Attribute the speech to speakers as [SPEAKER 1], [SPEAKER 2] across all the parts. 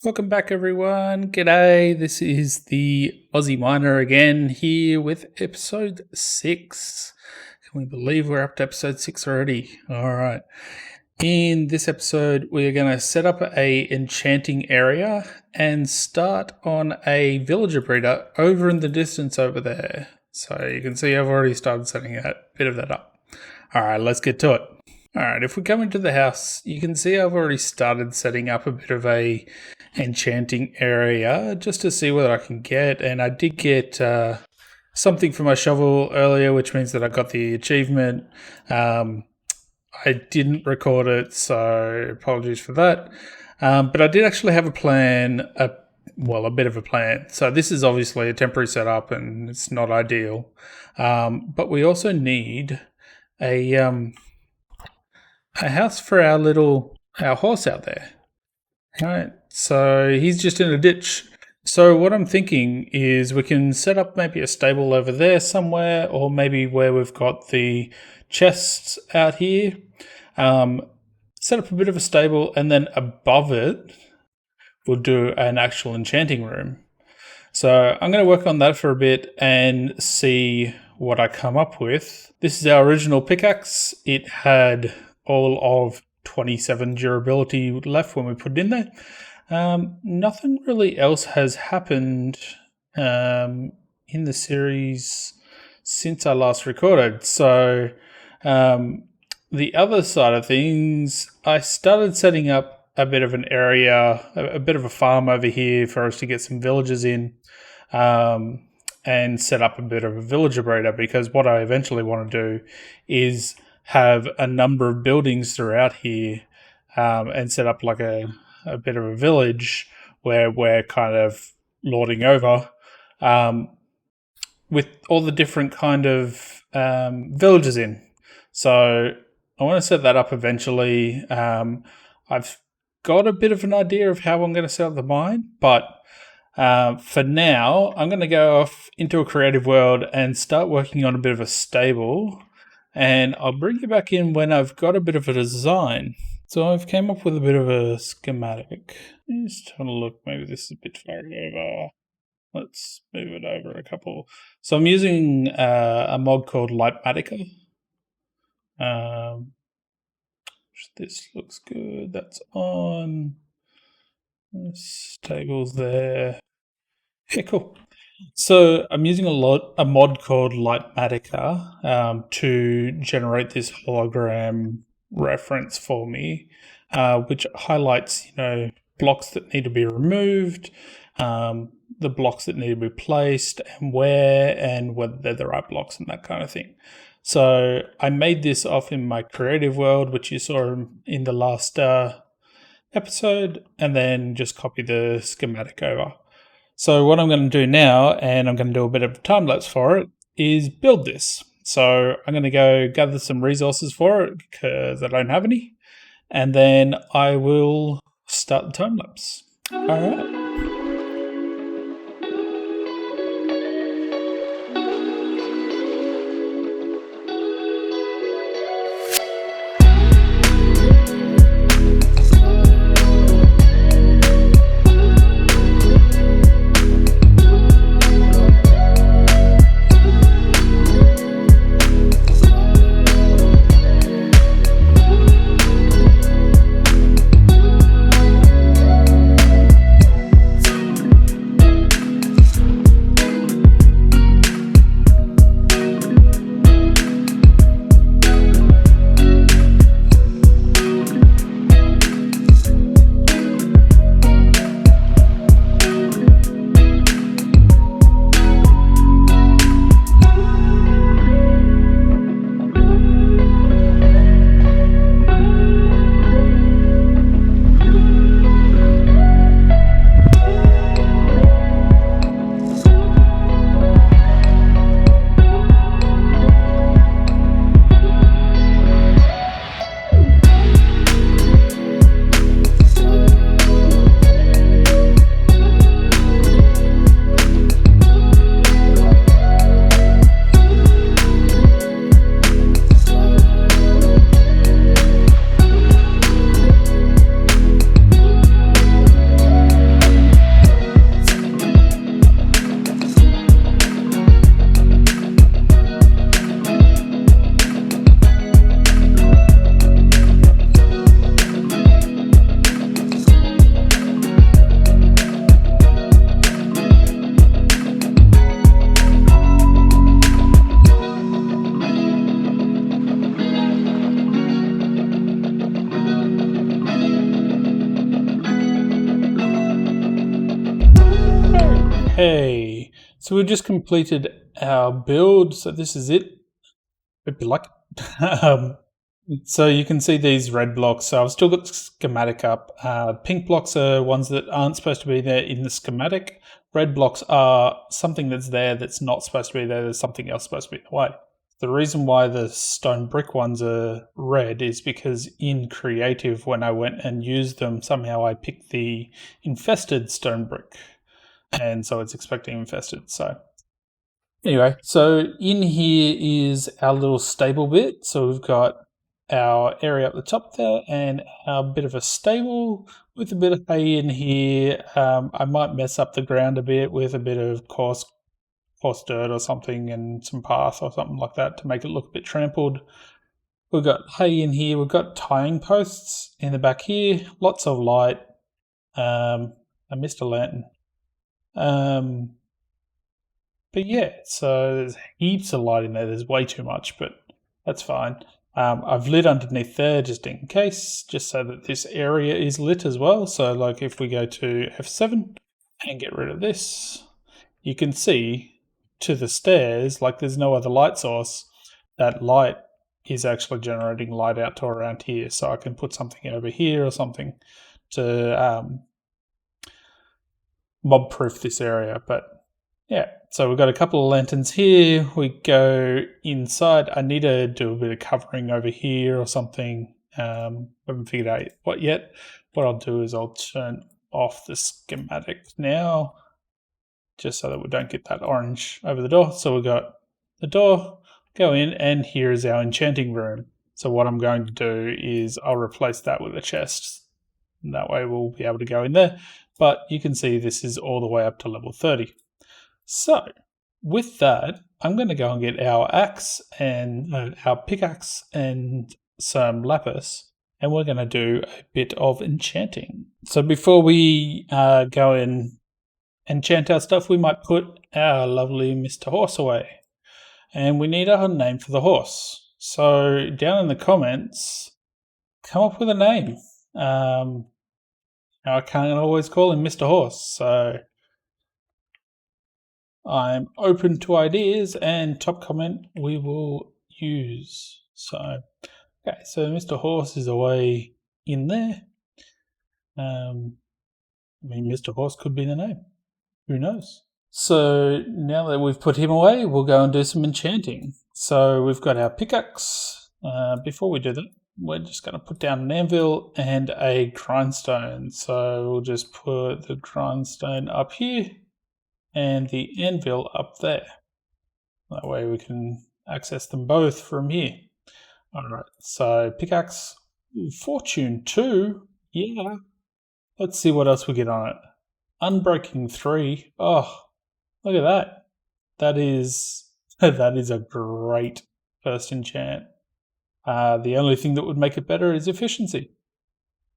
[SPEAKER 1] Welcome back, everyone. G'day. This is the Aussie Miner again, here with episode 6. Can we believe we're up to episode 6 already? All right. In this episode, we're going to set up a enchanting area and start on a villager breeder over in the distance over there. So you can see I've already started setting a bit of that up. All right, let's get to it. All right, if we come into the house, you can see I've already started setting up a bit of a enchanting area just to see what I can get, and I did get something for my shovel earlier, which means that I got the achievement. I didn't record it, so apologies for that, but I did actually have a plan, a bit of a plan. So this is obviously a temporary setup and it's not ideal, but we also need a house for our horse out there. All right, so he's just in a ditch. So what I'm thinking is we can set up maybe a stable over there somewhere, or maybe where we've got the chests out here. Set up a bit of a stable, and then above it, we'll do an actual enchanting room. So I'm going to work on that for a bit and see what I come up with. This is our original pickaxe. It had all of 27 durability left when we put it in there. Nothing really else has happened in the series since I last recorded. So the other side of things, I started setting up a bit of an area, a bit of a farm over here for us to get some villagers in, and set up a bit of a villager breeder, because what I eventually want to do is have a number of buildings throughout here, and set up like a bit of a village where we're kind of lording over, with all the different kind of villages in. So I want to set that up eventually. I've got a bit of an idea of how I'm going to set up the mine, but for now, I'm going to go off into a creative world and start working on a bit of a stable. And I'll bring you back in when I've got a bit of a design. So I've came up with a bit of a schematic. Just trying to look, maybe this is a bit far over. Let's move it over a couple. So I'm using a mod called Litematica. This looks good. That's on. This table's there. Okay, cool. So I'm using a mod called Litematica to generate this hologram reference for me, which highlights, blocks that need to be removed, the blocks that need to be placed, and whether they're the right blocks and that kind of thing. So I made this off in my creative world, which you saw in the last episode, and then just copy the schematic over. So what I'm going to do now, and I'm going to do a bit of a time lapse for it, is build this. So I'm going to go gather some resources for it because I don't have any, and then I will start the time lapse. All right. Okay, so we've just completed our build, so this is it. Hope you like it. So you can see these red blocks. So I've still got the schematic up. Pink blocks are ones that aren't supposed to be there in the schematic. Red blocks are something that's there that's not supposed to be there. There's something else supposed to be in the way. The reason why the stone brick ones are red is because in creative, when I went and used them, somehow I picked the infested stone brick. And so it's expecting infested. So anyway, so in here is our little stable bit. So we've got our area up the top there and our bit of a stable with a bit of hay in here. I might mess up the ground a bit with a bit of coarse dirt or something and some path or something like that to make it look a bit trampled. We've got hay in here. We've got tying posts in the back here. Lots of light. I missed a lantern. But yeah, so there's heaps of light in there. There's way too much, but that's fine. I've lit underneath there just in case, just so that this area is lit as well. So like if we go to F7 and get rid of this, you can see to the stairs, like there's no other light source. That light is actually generating light out to around here. So I can put something over here or something to mob proof this area. But yeah, so we've got a couple of lanterns here. We go inside. I need to do a bit of covering over here or something. Haven't figured out what yet. What I'll do is I'll turn off the schematic now, just so that we don't get that orange over the door. So we've got the door, go in, and here is our enchanting room. So what I'm going to do is I'll replace that with a chest. And that way we'll be able to go in there. But you can see this is all the way up to level 30. So with that, I'm going to go and get our axe and our pickaxe and some lapis, and we're going to do a bit of enchanting. So before we go and enchant our stuff, we might put our lovely Mr. Horse away. And we need a name for the horse. So down in the comments, come up with a name. I can't always call him Mr. Horse, so I'm open to ideas, and top comment we will use. So, okay, so Mr. Horse is away in there. I mean, Mr. Horse could be the name. Who knows? So now that we've put him away, we'll go and do some enchanting. So we've got our pickaxe. Before we do that, we're just going to put down an anvil and a grindstone. So we'll just put the grindstone up here and the anvil up there. That way we can access them both from here. Alright, so pickaxe, fortune 2, yeah. Let's see what else we get on it. Unbreaking 3, oh, look at that. That is a great first enchant. The only thing that would make it better is efficiency.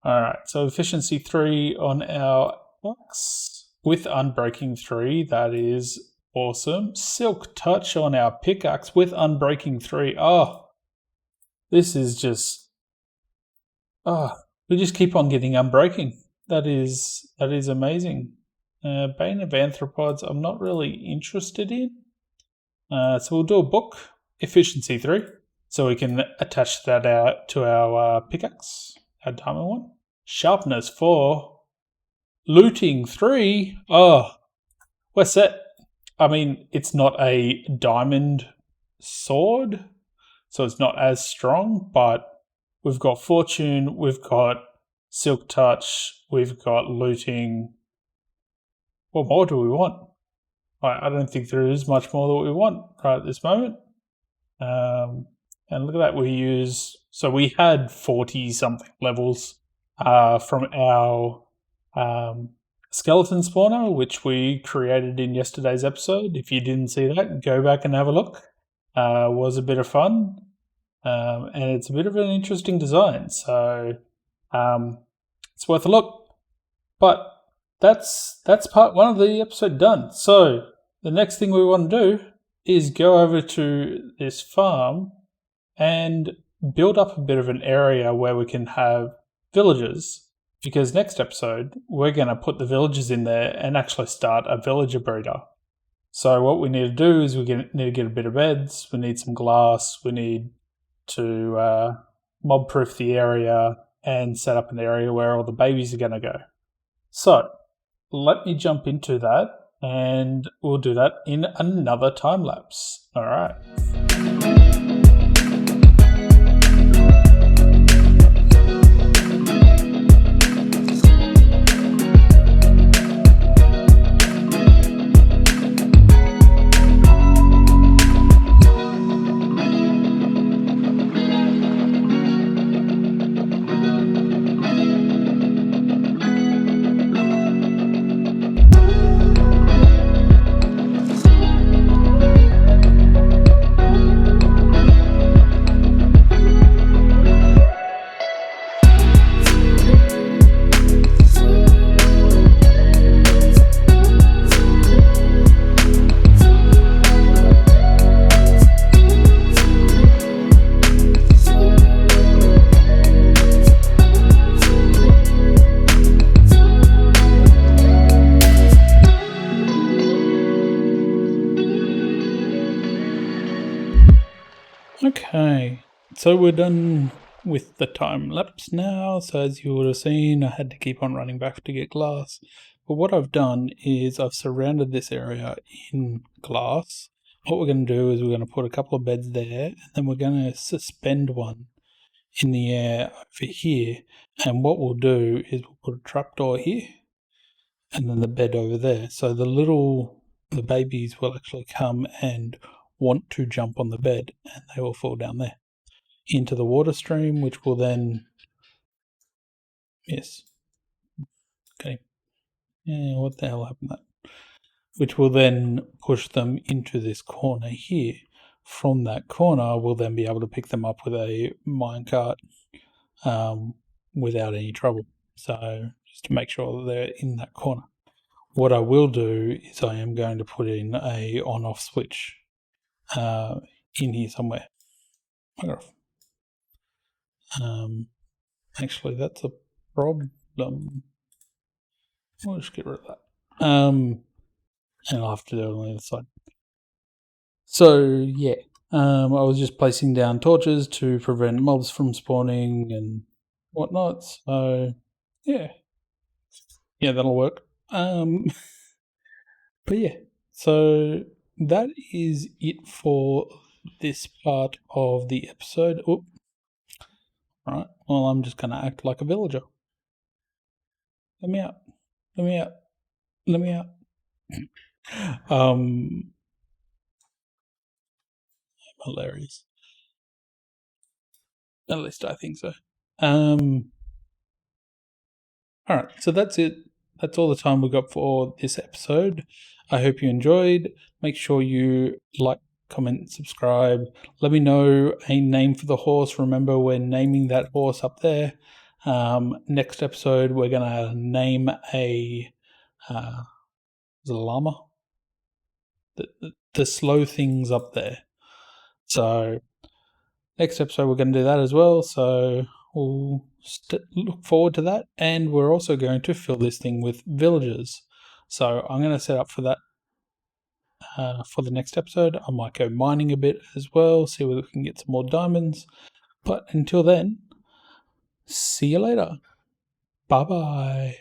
[SPEAKER 1] Alright, so efficiency 3 on our axe. With Unbreaking 3, that is awesome. Silk Touch on our pickaxe with Unbreaking 3. Oh, this is just... Oh, we just keep on getting Unbreaking. That is amazing. Bane of Arthropods, I'm not really interested in. So we'll do a book, Efficiency 3, so we can attach that out to our pickaxe, our diamond one. Sharpness 4. Looting 3, oh, we're set. I mean, it's not a diamond sword, so it's not as strong, but we've got fortune, we've got silk touch, we've got looting. What more do we want? I don't think there is much more that we want right at this moment. And look at that, so we had 40 something levels from our skeleton spawner, which we created in yesterday's episode. If you didn't see that, go back and have a look. Was a bit of fun, and it's a bit of an interesting design, so it's worth a look. But that's part 1 of the episode done. So the next thing we want to do is go over to this farm and build up a bit of an area where we can have villagers. because next episode we're going to put the villagers in there and actually start a villager breeder. So what we need to do is we need to get a bit of beds, we need some glass, we need to mob-proof the area and set up an area where all the babies are going to go. So let me jump into that and we'll do that in another time lapse. All right. Okay, so we're done with the time lapse now. So as you would have seen, I had to keep on running back to get glass. But what I've done is I've surrounded this area in glass. What we're going to do is we're going to put a couple of beds there, and then we're going to suspend one in the air over here. And what we'll do is we'll put a trapdoor here, and then the bed over there. So the babies will actually come and want to jump on the bed, and they will fall down there into the water stream, which will then, yes, okay, yeah, what the hell happened there? Which will then push them into this corner here. From that corner, we'll then be able to pick them up with a minecart without any trouble. So just to make sure that they're in that corner. What I will do is I am going to put in a on-off switch in here somewhere. Actually, that's a problem. We'll just get rid of that. And I'll have to do it on the other side. So, yeah. I was just placing down torches to prevent mobs from spawning and whatnot. So, yeah. Yeah, that'll work. But yeah. So, that is it for this part of the episode. Oop. Right. Well, I'm just going to act like a villager. Let me out. Let me out. Let me out. Hilarious. At least I think so. Alright, so that's it. That's all the time we got for this episode. I hope you enjoyed. Make sure you like, comment, subscribe. Let me know a name for the horse. Remember, we're naming that horse up there. Next episode, we're going to name a llama. The slow things up there. So next episode, we're going to do that as well. So we'll look forward to that. And we're also going to fill this thing with villagers. So I'm going to set up for that for the next episode. I might go mining a bit as well, see whether we can get some more diamonds. But until then, see you later. Bye-bye.